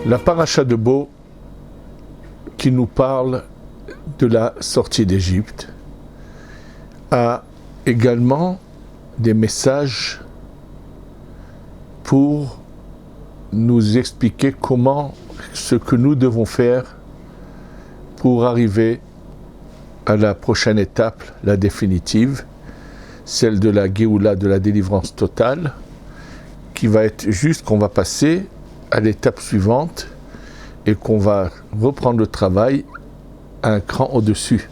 La paracha de Bo qui nous parle de la sortie d'Égypte a également des messages pour nous expliquer comment ce que nous devons faire pour arriver à la prochaine étape, la définitive, celle de la Géoula, de la délivrance totale, qui va être juste qu'on va passer à l'étape suivante et qu'on va reprendre le travail à un cran au-dessus.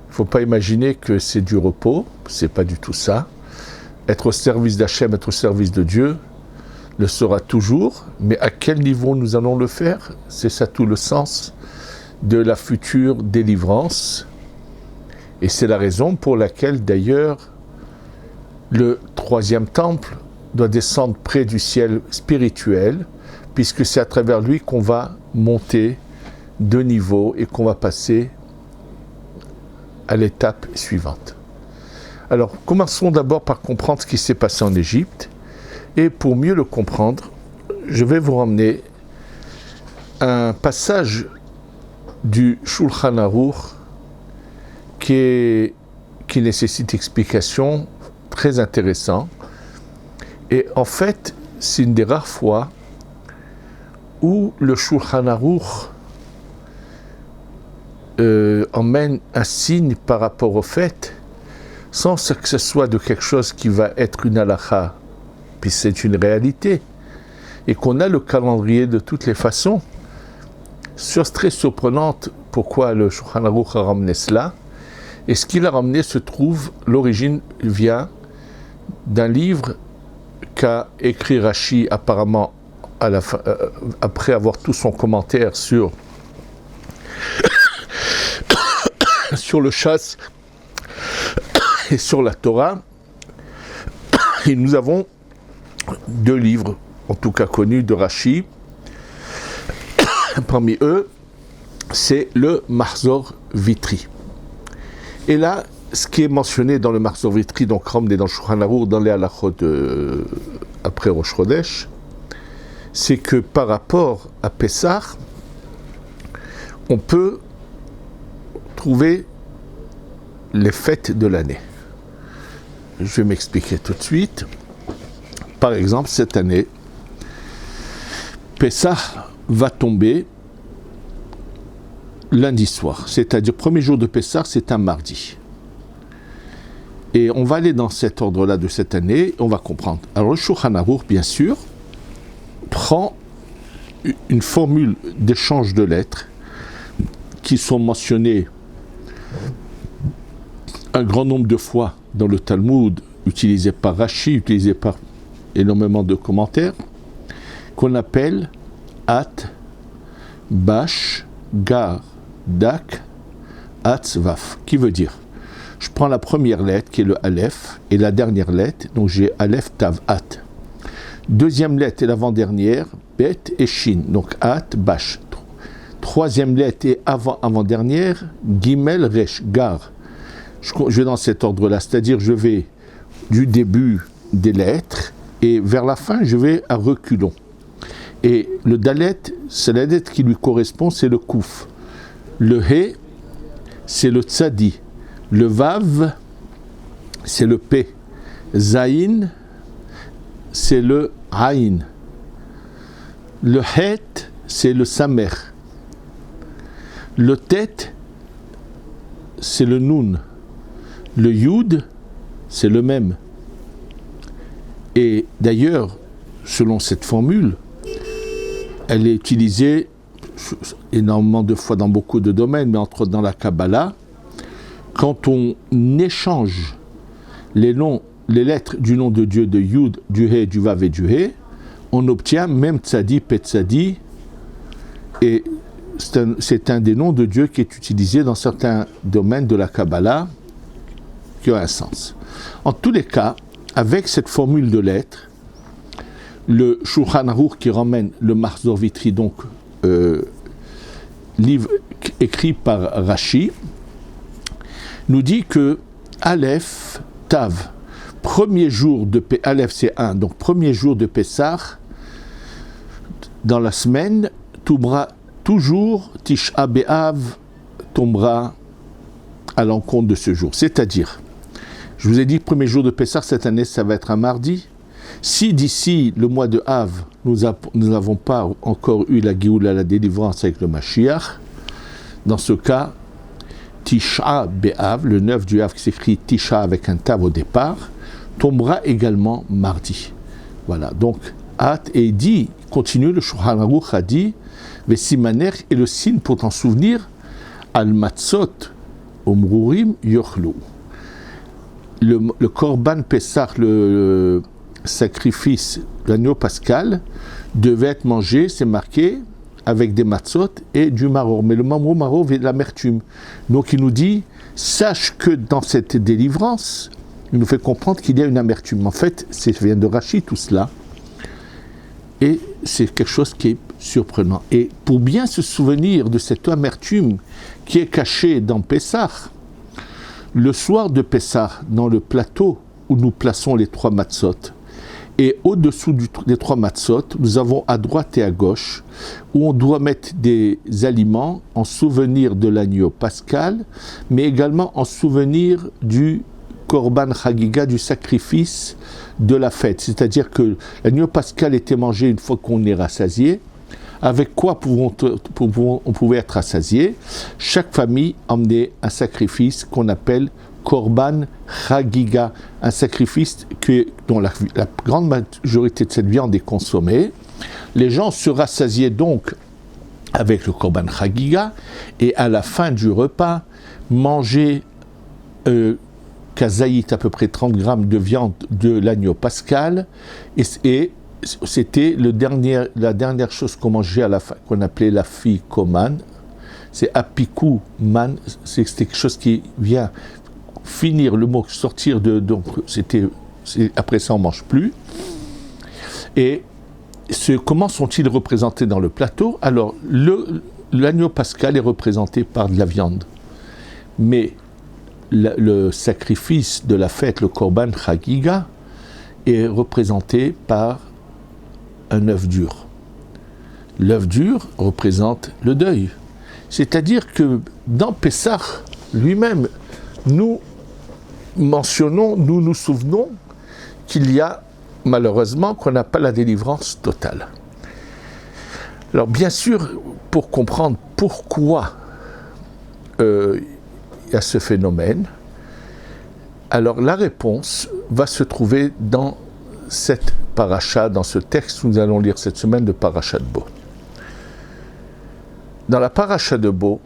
Il ne faut pas imaginer que c'est du repos, c'est pas du tout ça. Être au service d'Hachem, être au service de Dieu, le sera toujours, mais à quel niveau nous allons le faire? C'est ça tout le sens de la future délivrance. Et c'est la raison pour laquelle d'ailleurs le troisième temple doit descendre près du ciel spirituel, puisque c'est à travers lui qu'on va monter de niveau et qu'on va passer à l'étape suivante. Alors, commençons d'abord par comprendre ce qui s'est passé en Égypte. Et pour mieux le comprendre, je vais vous ramener un passage du Shulchan Aruch qui nécessite explication, très intéressant. Et en fait, c'est une des rares fois où le Shulchan Aruch emmène un signe par rapport au fait, sans que ce soit de quelque chose qui va être une halakha, puis c'est une réalité, et qu'on a le calendrier de toutes les façons. Chose très surprenante, pourquoi le Shulchan Aruch a ramené cela, et ce qu'il a ramené se trouve, l'origine vient d'un livre qu'a écrit Rashi apparemment à la fin, après avoir tout son commentaire sur sur le chasse et sur la Torah. Et nous avons deux livres, en tout cas connus, de Rashi. Parmi eux, c'est le Mahzor Vitri. Et là, ce qui est mentionné dans le Mahzor Vitri, donc ramené dans le Shulchan Aruch, dans les halachot après Rosh Chodesh, c'est que par rapport à Pessah, on peut trouver les fêtes de l'année. Je vais m'expliquer tout de suite. Par exemple, cette année, Pessah va tomber lundi soir, c'est-à-dire le premier jour de Pessah, c'est un mardi. Et on va aller dans cet ordre-là de cette année, on va comprendre. Alors le Shulchan Aruch, bien sûr, prend une formule d'échange de lettres qui sont mentionnées un grand nombre de fois dans le Talmud, utilisé par Rashi, utilisé par énormément de commentaires, qu'on appelle At, Bash, Gar, Dak, Atzvaf, qui veut dire, je prends la première lettre qui est le Aleph et la dernière lettre, donc j'ai Aleph, Tav, At. Deuxième lettre et l'avant-dernière, Bet et Shin, donc At, Bash. Troisième lettre et avant-dernière, Gimel, Resh, Gar. Je vais dans cet ordre-là, c'est-à-dire je vais du début des lettres et vers la fin, je vais à reculons. Et le Dalet, c'est la lettre qui lui correspond, c'est le Kouf. Le He, c'est le Tzadi. Le Vav, c'est le P. Zayin, c'est le Aïn. Le Het, c'est le Samer. Le Tet, c'est le Nun. Le Yud, c'est le même. Et d'ailleurs, selon cette formule, elle est utilisée énormément de fois dans beaucoup de domaines, mais entre autres dans la Kabbalah, quand on échange les lettres du nom de Dieu, de Yud, du He, du Vav et du He, on obtient même Tzadi, Petzadi, et c'est un des noms de Dieu qui est utilisé dans certains domaines de la Kabbalah, qui a un sens. En tous les cas, avec cette formule de lettres, le Shulchan Aruch qui ramène le Mahzor Vitri, donc livre écrit par Rashi, nous dit que Aleph, Tav, premier jour de Aleph c'est 1, donc premier jour de Pessah, dans la semaine, toujours Tisha B'Av tombera à l'encontre de ce jour. C'est-à-dire, je vous ai dit, premier jour de Pessah, cette année, ça va être un mardi. Si d'ici le mois de Av, nous n'avons pas encore eu la Géoula, la délivrance avec le Mashiach, dans ce cas, Tisha B'Av, le 9 du Av qui s'écrit Tisha avec un tav au départ, tombera également mardi. Voilà, donc, At et dit, continue, le Shulchan Aruch a dit, Vesimaner est le signe pour t'en souvenir, Al Matzot, Omrurim, Yochlu. Le Korban Pessah, le sacrifice, l'agneau pascal, devait être mangé, c'est marqué, avec des matzot et du maror. Mais le maror vient de l'amertume. Donc il nous dit, sache que dans cette délivrance, il nous fait comprendre qu'il y a une amertume. En fait, ça vient de Rashi tout cela. Et c'est quelque chose qui est surprenant. Et pour bien se souvenir de cette amertume qui est cachée dans Pessah, le soir de Pessah, dans le plateau où nous plaçons les 3 matzot, et au-dessous des 3 matzot, nous avons à droite et à gauche, où on doit mettre des aliments en souvenir de l'agneau pascal, mais également en souvenir du korban chagiga, du sacrifice de la fête. C'est-à-dire que l'agneau pascal était mangé une fois qu'on est rassasié. Avec quoi on pouvait être rassasié? Chaque famille emmenait un sacrifice qu'on appelle korban chagiga, un sacrifice dont la grande majorité de cette viande est consommée. Les gens se rassasiaient donc avec le korban chagiga et à la fin du repas mangeaient kazaït, à peu près 30 grammes de viande de l'agneau pascal et c'était la dernière chose qu'on mangeait à la fin, qu'on appelait la fikoman. C'est apikou man, c'est quelque chose qui vient finir le mot, sortir de. Donc, après ça, on ne mange plus. Et comment sont-ils représentés dans le plateau? Alors, l'agneau pascal est représenté par de la viande. Mais le sacrifice de la fête, le korban chagiga, est représenté par un œuf dur. L'œuf dur représente le deuil. C'est-à-dire que dans Pessah lui-même, nous nous souvenons qu'il y a, malheureusement, qu'on n'a pas la délivrance totale. Alors bien sûr, pour comprendre pourquoi il y a ce phénomène, alors la réponse va se trouver dans cette paracha, dans ce texte que nous allons lire cette semaine de Paracha de Bo. Dans la paracha de Bo,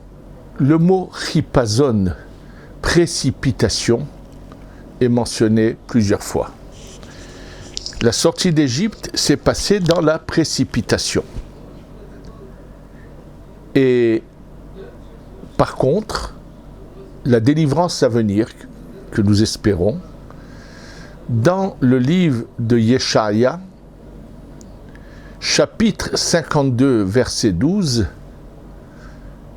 le mot chipazon, précipitation, est mentionné plusieurs fois. La sortie d'Égypte s'est passée dans la précipitation. Et par contre, la délivrance à venir, que nous espérons, dans le livre de Yeshaïa, chapitre 52, verset 12,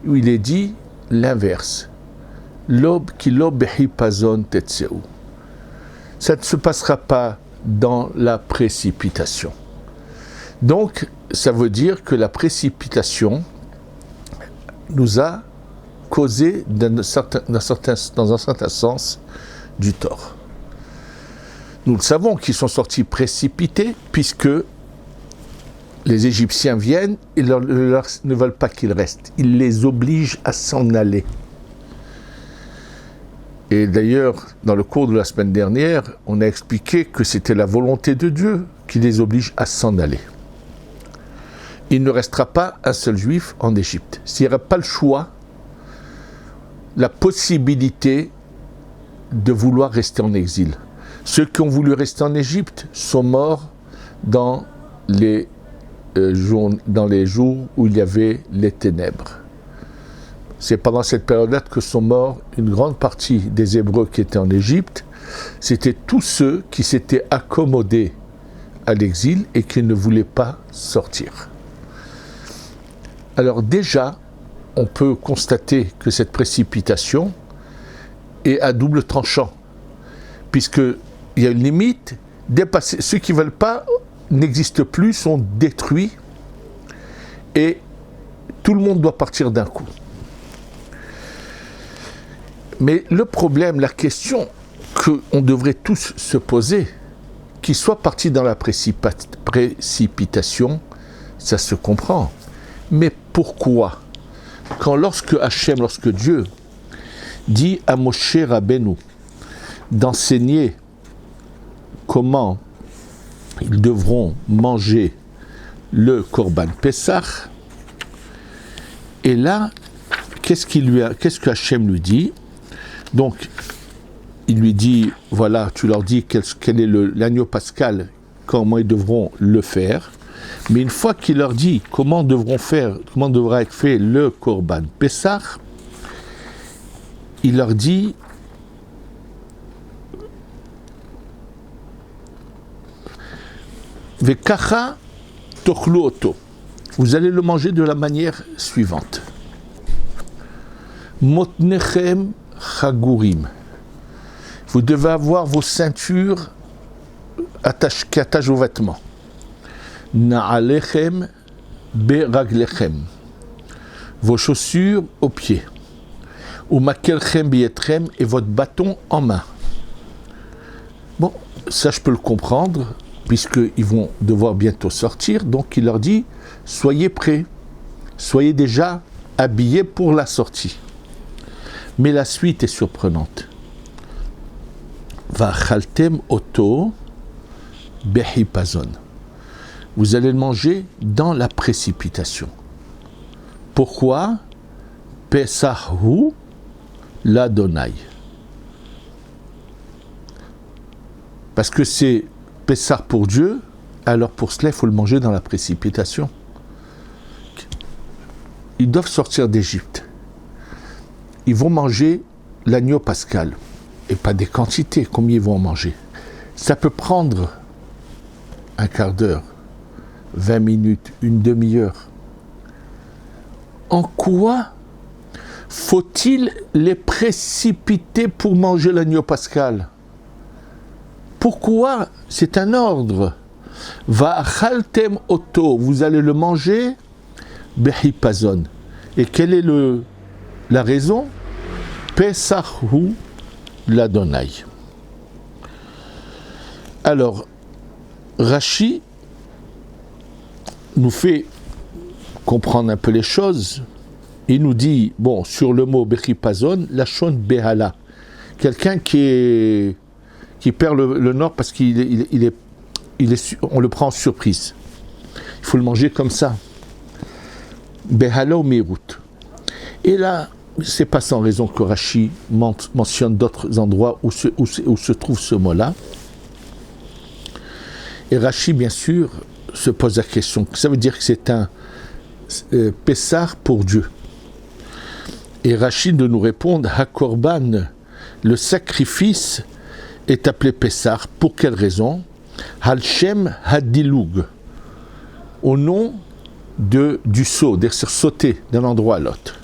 où il est dit l'inverse. Lob ki lob behipazon tetseu. Ça ne se passera pas dans la précipitation. Donc, ça veut dire que la précipitation nous a causé, dans un certain sens, du tort. Nous le savons qu'ils sont sortis précipités, puisque les Égyptiens viennent et ne veulent pas qu'ils restent. Ils les obligent à s'en aller. Et d'ailleurs, dans le cours de la semaine dernière, on a expliqué que c'était la volonté de Dieu qui les oblige à s'en aller. Il ne restera pas un seul juif en Égypte. S'il n'y aura pas le choix, la possibilité de vouloir rester en exil. Ceux qui ont voulu rester en Égypte sont morts dans les jours où il y avait les ténèbres. C'est pendant cette période-là que sont morts une grande partie des Hébreux qui étaient en Égypte. C'était tous ceux qui s'étaient accommodés à l'exil et qui ne voulaient pas sortir. Alors déjà, on peut constater que cette précipitation est à double tranchant, puisqu'il y a une limite, ceux qui ne veulent pas n'existent plus, sont détruits, et tout le monde doit partir d'un coup. Mais le problème, la question qu'on devrait tous se poser, qu'ils soient partis dans la précipitation, ça se comprend. Mais pourquoi ? Lorsque Dieu dit à Moshe Rabbeinu d'enseigner comment ils devront manger le Korban Pessah, et là, qu'est-ce que Hachem lui dit ? Donc, il lui dit, voilà, tu leur dis quel est l'agneau pascal, comment ils devront le faire. Mais une fois qu'il leur dit comment devra être fait le Korban Pessah, il leur dit Vekacha tochlu oto. Vous allez le manger de la manière suivante. Motnechem chagurim. Vous devez avoir vos ceintures qui attachent vos vêtements. Na'alechem beraglechem. Vos chaussures aux pieds. Ou makelchem bietrem, et votre bâton en main. Bon, ça je peux le comprendre, puisqu'ils vont devoir bientôt sortir. Donc il leur dit, soyez prêts, soyez déjà habillés pour la sortie. Mais la suite est surprenante. Va'chaltem oto behipazon. Vous allez le manger dans la précipitation. Pourquoi ? Pesahu l'Adonai. Parce que c'est Pessah pour Dieu, alors pour cela, il faut le manger dans la précipitation. Ils doivent sortir d'Égypte. Ils vont manger l'agneau pascal. Et pas des quantités, combien ils vont en manger. Ça peut prendre un quart d'heure, 20 minutes, une demi-heure. En quoi faut-il les précipiter pour manger l'agneau pascal ? Pourquoi ? C'est un ordre. Va'achaltem oto, vous allez le manger behipazon. Et quelle est la raison ? Pesahu l'Adonai. Alors, Rashi nous fait comprendre un peu les choses. Il nous dit, bon, sur le mot behipazon, la shon behala. Quelqu'un qui perd le nord parce on le prend en surprise. Il faut le manger comme ça. Behala ou meirut. Et là, c'est pas sans raison que Rashi mentionne d'autres endroits où se trouve ce mot-là. Et Rashi, bien sûr, se pose la question. Ça veut dire que c'est un Pessah pour Dieu. Et Rashi de nous répondre, Hakorban, le sacrifice est appelé Pessah. Pour quelle raison ? Halshem Hadilug, au nom du saut, c'est-à-dire sauter d'un endroit à l'autre.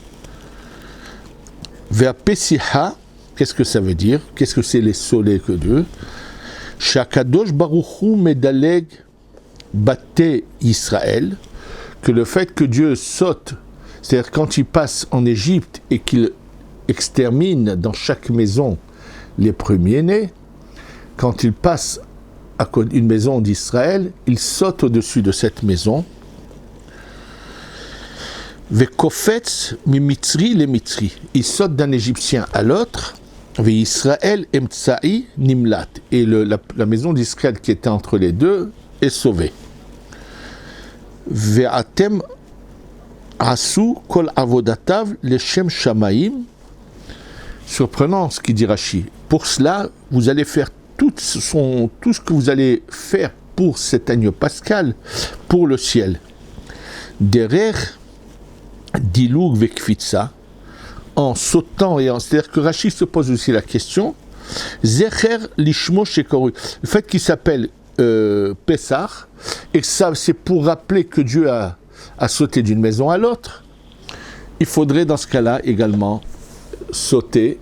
Vers Pesiha, qu'est-ce que ça veut dire ? Qu'est-ce que c'est les soleils que Dieu ? Shakadosh Baruchu Medaleg Bate Israël, que le fait que Dieu saute, c'est-à-dire quand il passe en Égypte et qu'il extermine dans chaque maison les premiers-nés, quand il passe à une maison d'Israël, il saute au-dessus de cette maison. Vekofetz mimitri le mitri. Il saute d'un Égyptien à l'autre. Ve Israël emtsa'i nimlat. Et la maison d'Israël qui était entre les deux est sauvée. Ve'atem asu kol avodatav leshem shamaim. Surprenant ce qu'il dit Rashi. Pour cela, vous allez faire tout ce que vous allez faire pour cet agneau pascal, pour le ciel. Derer Diloug vekfitsa, en sautant c'est-à-dire que Rashi se pose aussi la question, Zecher lishmo shekoru, le fait qu'il s'appelle Pessah, et que ça c'est pour rappeler que Dieu a sauté d'une maison à l'autre, il faudrait dans ce cas-là également sauter,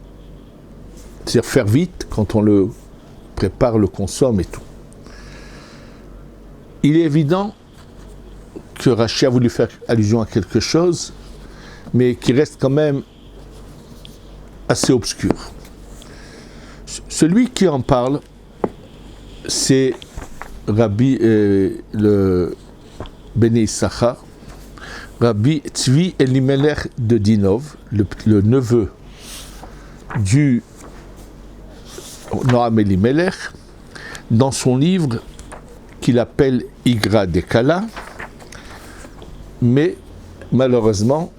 c'est-à-dire faire vite quand on le prépare, le consomme et tout. Il est évident que Rachi a voulu faire allusion à quelque chose, mais qui reste quand même assez obscur. Celui qui en parle, c'est Rabbi, le Béné Issachar, Rabbi Tzvi Elimelech de Dinov, le neveu du Noam Elimelech, dans son livre qu'il appelle Igra Dekala, mais malheureusement,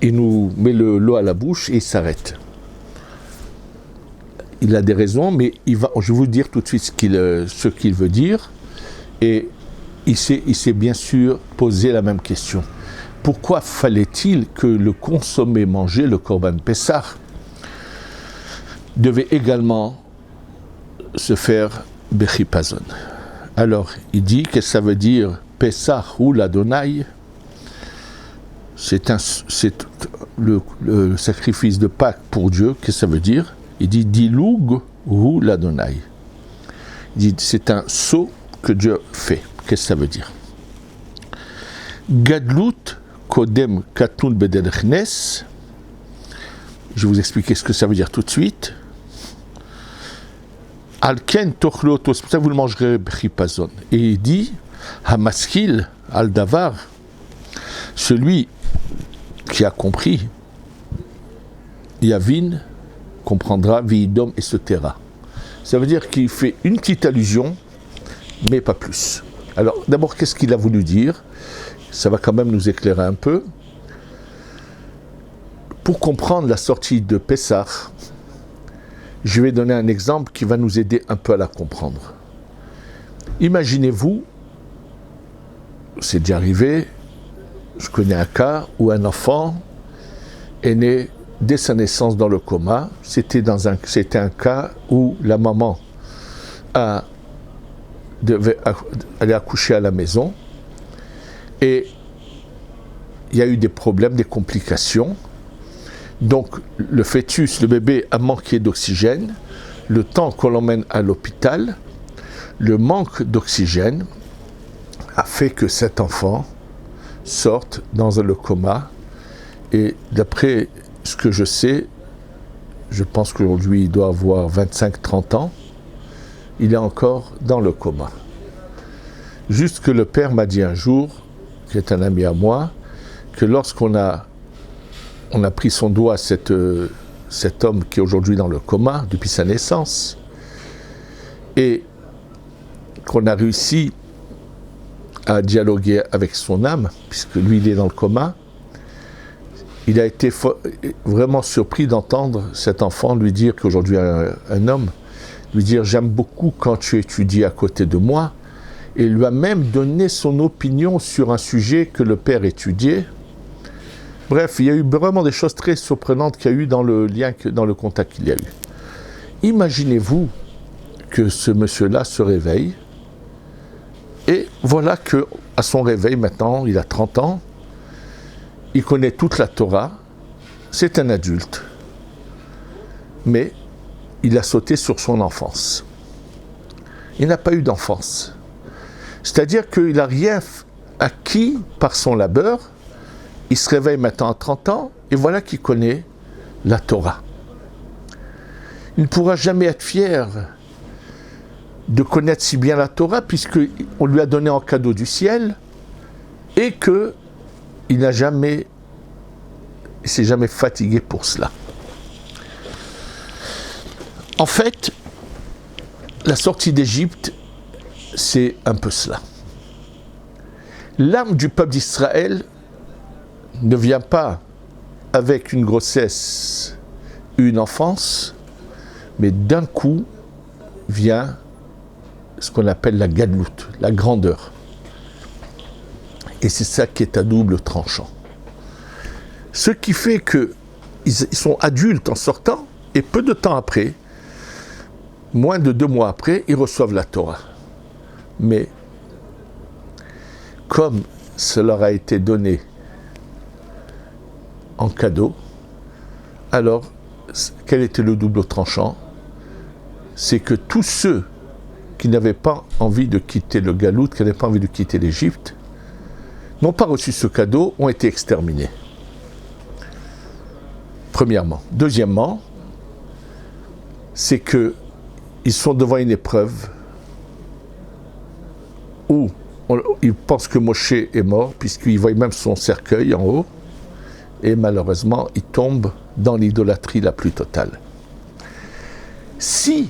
il nous met le lot à la bouche et il s'arrête. Il a des raisons, mais je vais vous dire tout de suite ce qu'il veut dire. Et il s'est bien sûr posé la même question. Pourquoi fallait-il que le consommé mangé, le Korban Pessah, devait également se faire Bechipazon? Alors, il dit que ça veut dire Pessah ou l'Adonai. C'est le sacrifice de Pâques pour Dieu. Qu'est-ce que ça veut dire? Il dit Diloug ou l'Adonai. Il dit c'est un saut que Dieu fait. Qu'est-ce que ça veut dire? Gadlut kodem katun bedelchnes. Je vais vous expliquer ce que ça veut dire tout de suite. Alken tochlotos, c'est pour ça que vous le mangerez bechipazon. Et il dit Hamaskil al davar, celui qui a compris, Yavin comprendra, Vidom et se taira. Ça veut dire qu'il fait une petite allusion, mais pas plus. Alors, d'abord, qu'est-ce qu'il a voulu dire? Ça va quand même nous éclairer un peu. Pour comprendre la sortie de Pessah, je vais donner un exemple qui va nous aider un peu à la comprendre. Imaginez-vous, c'est déjà arrivé, je connais un cas où un enfant est né dès sa naissance dans le coma. C'était un cas où la maman devait aller accoucher à la maison et il y a eu des problèmes, des complications. Donc le fœtus, le bébé a manqué d'oxygène. Le temps qu'on l'emmène à l'hôpital, le manque d'oxygène a fait que cet enfant sorte dans le coma. Et d'après ce que je sais, je pense qu'aujourd'hui il doit avoir 25-30 ans, il est encore dans le coma. Juste que le père m'a dit un jour, qui est un ami à moi, que lorsqu'on a pris son doigt à cet homme qui est aujourd'hui dans le coma depuis sa naissance, et qu'on a réussi à dialoguer avec son âme, puisque lui il est dans le coma, il a été vraiment surpris d'entendre cet enfant lui dire, qu'aujourd'hui un homme, lui dire « j'aime beaucoup quand tu étudies à côté de moi », et lui a même donné son opinion sur un sujet que le père étudiait. Bref, il y a eu vraiment des choses très surprenantes qu'il y a eu dans le lien, dans le contact qu'il y a eu. Imaginez-vous que ce monsieur-là se réveille, et voilà que à son réveil maintenant, il a 30 ans, il connaît toute la Torah, c'est un adulte, mais il a sauté sur son enfance. Il n'a pas eu d'enfance. C'est-à-dire qu'il n'a rien acquis par son labeur. Il se réveille maintenant à 30 ans, et voilà qu'il connaît la Torah. Il ne pourra jamais être fier de connaître si bien la Torah, puisqu'on lui a donné en cadeau du ciel, et qu'il s'est jamais fatigué pour cela. En fait, la sortie d'Égypte, c'est un peu cela. L'âme du peuple d'Israël ne vient pas avec une grossesse, une enfance, mais d'un coup vient ce qu'on appelle la gadlout, la grandeur. Et c'est ça qui est à double tranchant. Ce qui fait qu'ils sont adultes en sortant, et peu de temps après, moins de 2 mois après, ils reçoivent la Torah. Mais comme cela leur a été donné en cadeau, alors quel était le double tranchant? C'est que tous ceux qui n'avaient pas envie de quitter le Galout, qui n'avaient pas envie de quitter l'Égypte, n'ont pas reçu ce cadeau ont été exterminés. Premièrement. Deuxièmement, c'est qu'ils sont devant une épreuve où ils pensent que Moshe est mort, puisqu'ils voient même son cercueil en haut, et malheureusement, ils tombent dans l'idolâtrie la plus totale. Si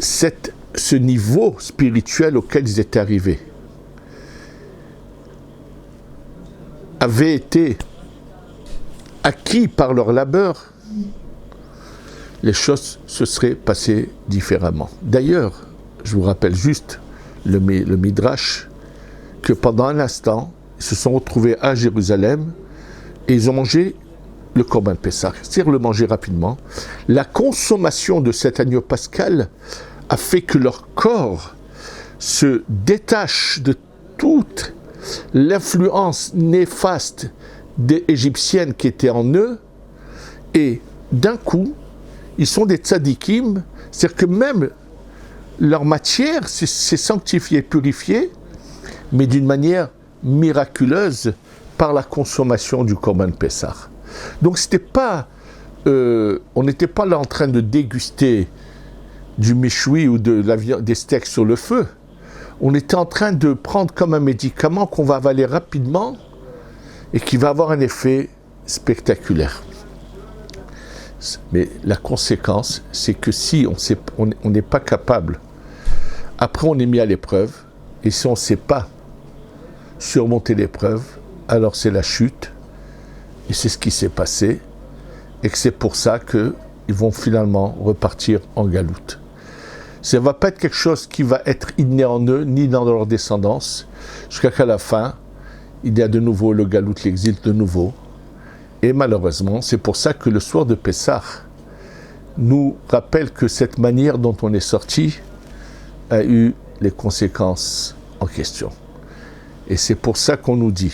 ce niveau spirituel auquel ils étaient arrivés avait été acquis par leur labeur, les choses se seraient passées différemment. D'ailleurs, je vous rappelle juste le Midrash, que pendant un instant, ils se sont retrouvés à Jérusalem et ils ont mangé le Corban Pessah, c'est-à-dire le manger rapidement. La consommation de cet agneau pascal a fait que leur corps se détache de toute l'influence néfaste des Égyptiennes qui étaient en eux, et d'un coup, ils sont des tzadikim, c'est-à-dire que même leur matière s'est sanctifiée, purifiée, mais d'une manière miraculeuse par la consommation du Corban Pessah. Donc on n'était pas là en train de déguster du méchoui ou des steaks sur le feu. On était en train de prendre comme un médicament qu'on va avaler rapidement et qui va avoir un effet spectaculaire. Mais la conséquence, c'est que si on n'est pas capable, après on est mis à l'épreuve, et si on ne sait pas surmonter l'épreuve, alors c'est la chute, et c'est ce qui s'est passé, et que c'est pour ça qu'ils vont finalement repartir en galoute. Ça ne va pas être quelque chose qui va être inné en eux, ni dans leur descendance, jusqu'à qu'à la fin, il y a de nouveau le galoute, l'exil de nouveau. Et malheureusement, c'est pour ça que le soir de Pessah nous rappelle que cette manière dont on est sorti a eu les conséquences en question. Et c'est pour ça qu'on nous dit,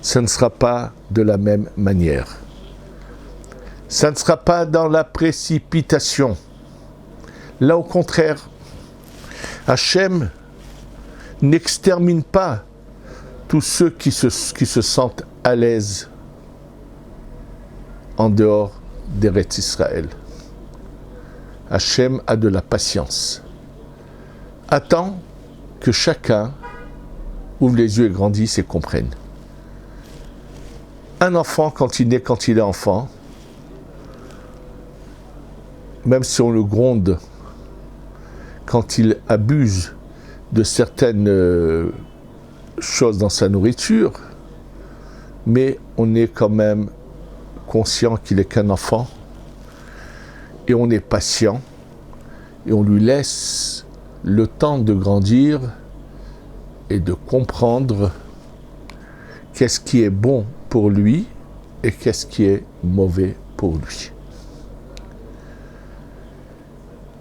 ça ne sera pas de la même manière. Ça ne sera pas dans la précipitation. Là, au contraire, Hachem n'extermine pas tous ceux qui se sentent à l'aise en dehors d'Eretz Israël. Hachem a de la patience. Attend que chacun ouvre les yeux et grandisse et comprenne. Un enfant, quand il est enfant, même si on le gronde, quand il abuse de certaines choses dans sa nourriture, mais on est quand même conscient qu'il n'est qu'un enfant, et on est patient, et on lui laisse le temps de grandir et de comprendre qu'est-ce qui est bon pour lui et qu'est-ce qui est mauvais pour lui.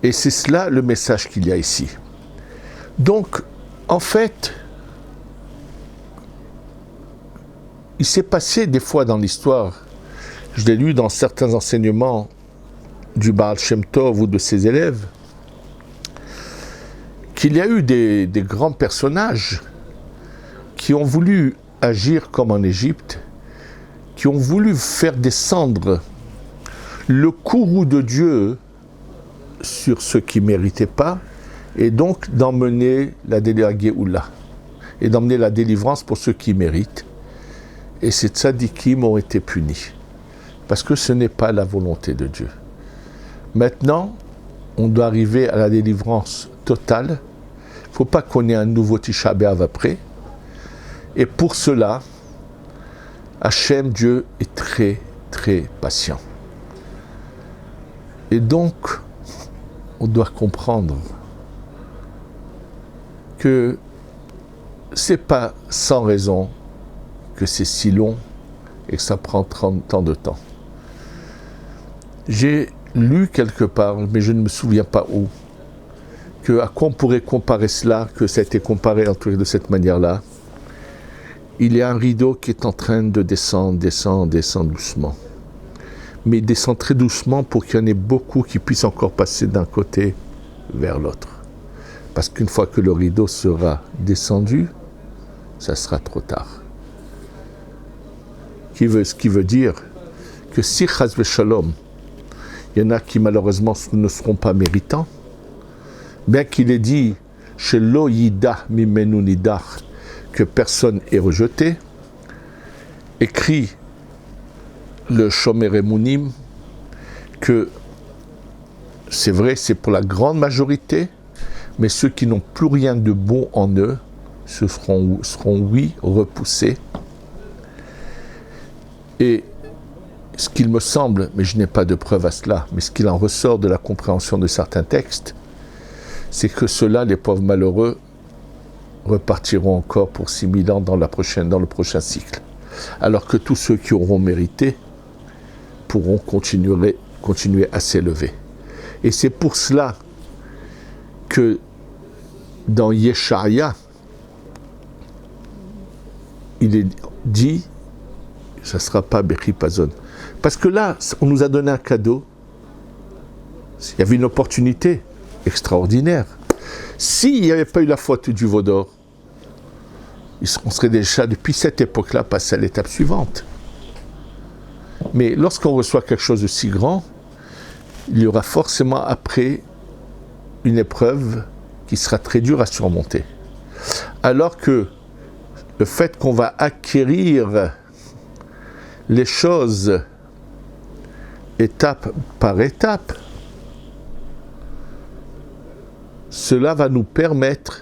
Et c'est cela le message qu'il y a ici. Donc, en fait, il s'est passé des fois dans l'histoire, je l'ai lu dans certains enseignements du Baal Shem Tov ou de ses élèves, qu'il y a eu des grands personnages qui ont voulu agir comme en Égypte, qui ont voulu faire descendre le courroux de Dieu sur ceux qui ne méritaient pas, et donc d'emmener la Géoula, et d'emmener la délivrance pour ceux qui méritent. Et ces tzadikim ont été punis, parce que ce n'est pas la volonté de Dieu. Maintenant, on doit arriver à la délivrance totale. Il ne faut pas qu'on ait un nouveau Tisha B'Av après. Et pour cela, Hachem, Dieu, est très, très patient. Et donc, on doit comprendre que ce n'est pas sans raison que c'est si long et que ça prend tant de temps. J'ai lu quelque part, mais je ne me souviens pas où, à quoi on pourrait comparer cela, que ça a été comparé en tout cas de cette manière-là. Il y a un rideau qui est en train de descendre doucement. Mais il descend très doucement pour qu'il y en ait beaucoup qui puissent encore passer d'un côté vers l'autre. Parce qu'une fois que le rideau sera descendu, ça sera trop tard. Ce qui veut dire que si chas v'shalom, il y en a qui malheureusement ne seront pas méritants, bien qu'il ait dit chez lo yida mimenu nidach, que personne est rejeté, écrit le Shomer Emunim que c'est vrai, c'est pour la grande majorité, mais ceux qui n'ont plus rien de bon en eux seront oui, repoussés. Et ce qu'il me semble, mais je n'ai pas de preuve à cela, mais ce qu'il en ressort de la compréhension de certains textes, c'est que ceux-là, les pauvres malheureux, repartiront encore pour 6000 ans dans le prochain cycle. Alors que tous ceux qui auront mérité pourront continuer à s'élever. Et c'est pour cela que dans Yeshaïa, il est dit, ça ne sera pas Bechipazon. Parce que là, on nous a donné un cadeau. Il y avait une opportunité extraordinaire. S'il n'y avait pas eu la faute du veau d'or, on serait déjà, depuis cette époque-là, passé à l'étape suivante. Mais lorsqu'on reçoit quelque chose de si grand, il y aura forcément après une épreuve qui sera très dure à surmonter. Alors que le fait qu'on va acquérir les choses étape par étape, cela va nous permettre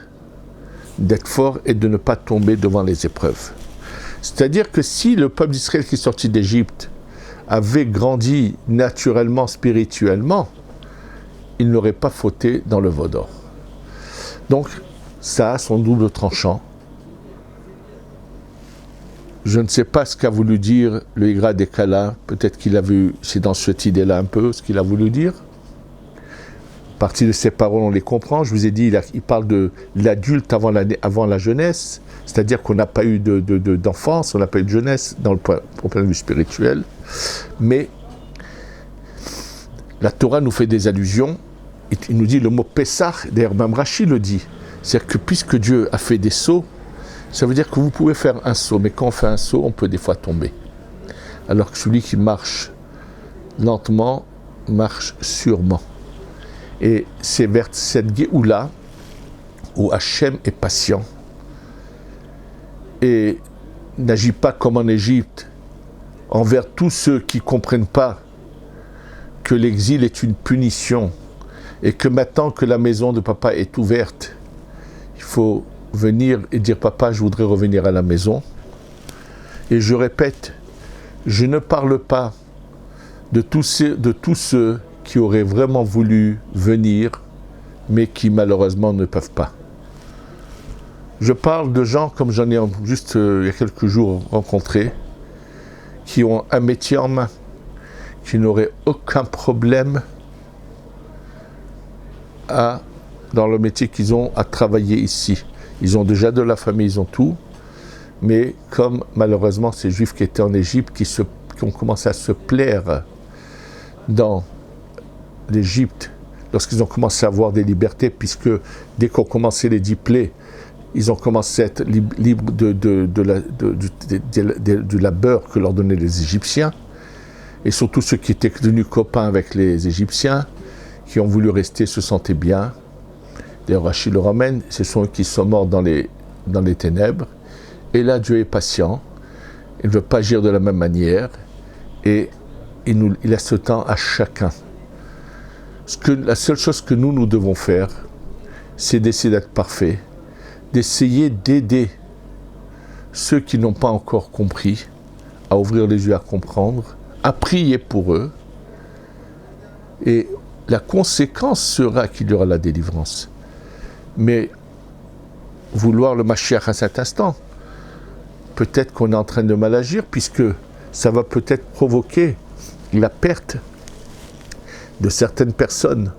d'être forts et de ne pas tomber devant les épreuves. C'est-à-dire que si le peuple d'Israël qui est sorti d'Égypte avait grandi naturellement, spirituellement, il n'aurait pas fauté dans le veau d'or. Donc, ça a son double tranchant. Je ne sais pas ce qu'a voulu dire le Igra des Kala. Peut-être qu'il a vu, c'est dans cette idée-là un peu, ce qu'il a voulu dire. Partie de ces paroles, on les comprend. Je vous ai dit, il parle de l'adulte avant la jeunesse, c'est-à-dire qu'on n'a pas eu d'enfance, on n'a pas eu de jeunesse dans le point de vue spirituel. Mais la Torah nous fait des allusions. Il nous dit le mot Pessah, d'ailleurs même Rashi le dit. C'est-à-dire que puisque Dieu a fait des sauts, ça veut dire que vous pouvez faire un saut, mais quand on fait un saut, on peut des fois tomber. Alors que celui qui marche lentement, marche sûrement. Et c'est vers cette Géoula où Hachem est patient et n'agit pas comme en Égypte envers tous ceux qui ne comprennent pas que l'exil est une punition et que maintenant que la maison de papa est ouverte, il faut venir et dire « Papa, je voudrais revenir à la maison ». Et je répète, je ne parle pas de tous ceux qui auraient vraiment voulu venir, mais qui malheureusement ne peuvent pas. Je parle de gens, comme j'en ai juste il y a quelques jours rencontré, qui ont un métier en main, qui n'auraient aucun problème dans le métier qu'ils ont à travailler ici. Ils ont déjà de la famille, ils ont tout, mais comme malheureusement ces Juifs qui étaient en Égypte, qui ont commencé à se plaire dans l'Égypte, lorsqu'ils ont commencé à avoir des libertés, puisque dès qu'on commençait les 10 plaies, ils ont commencé à être libres du labeur que leur donnaient les Égyptiens, et surtout ceux qui étaient devenus copains avec les Égyptiens, qui ont voulu rester, se sentaient bien. D'ailleurs, Rachid le ramène, ce sont eux qui sont morts dans les ténèbres, et là Dieu est patient, il ne veut pas agir de la même manière, et il laisse le temps à chacun. La seule chose que nous devons faire, c'est d'essayer d'être parfait, d'essayer d'aider ceux qui n'ont pas encore compris, à ouvrir les yeux à comprendre, à prier pour eux, et la conséquence sera qu'il y aura la délivrance. Mais vouloir le Mashiach à cet instant, peut-être qu'on est en train de mal agir, puisque ça va peut-être provoquer la perte de certaines personnes.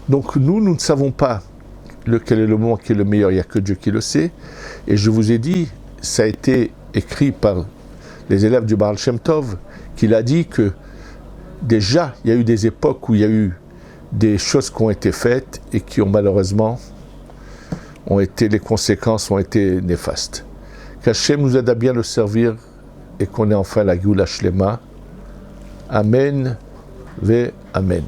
Donc nous ne savons pas lequel est le moment qui est le meilleur, il n'y a que Dieu qui le sait. Et je vous ai dit, ça a été écrit par les élèves du Baal Shem Tov, qu'il a dit que déjà, il y a eu des époques où il y a eu des choses qui ont été faites et qui ont malheureusement les conséquences ont été néfastes. qu'Hachem nous aide à bien le servir et qu'on ait enfin la Géoula Shlema. Amen ve Amen.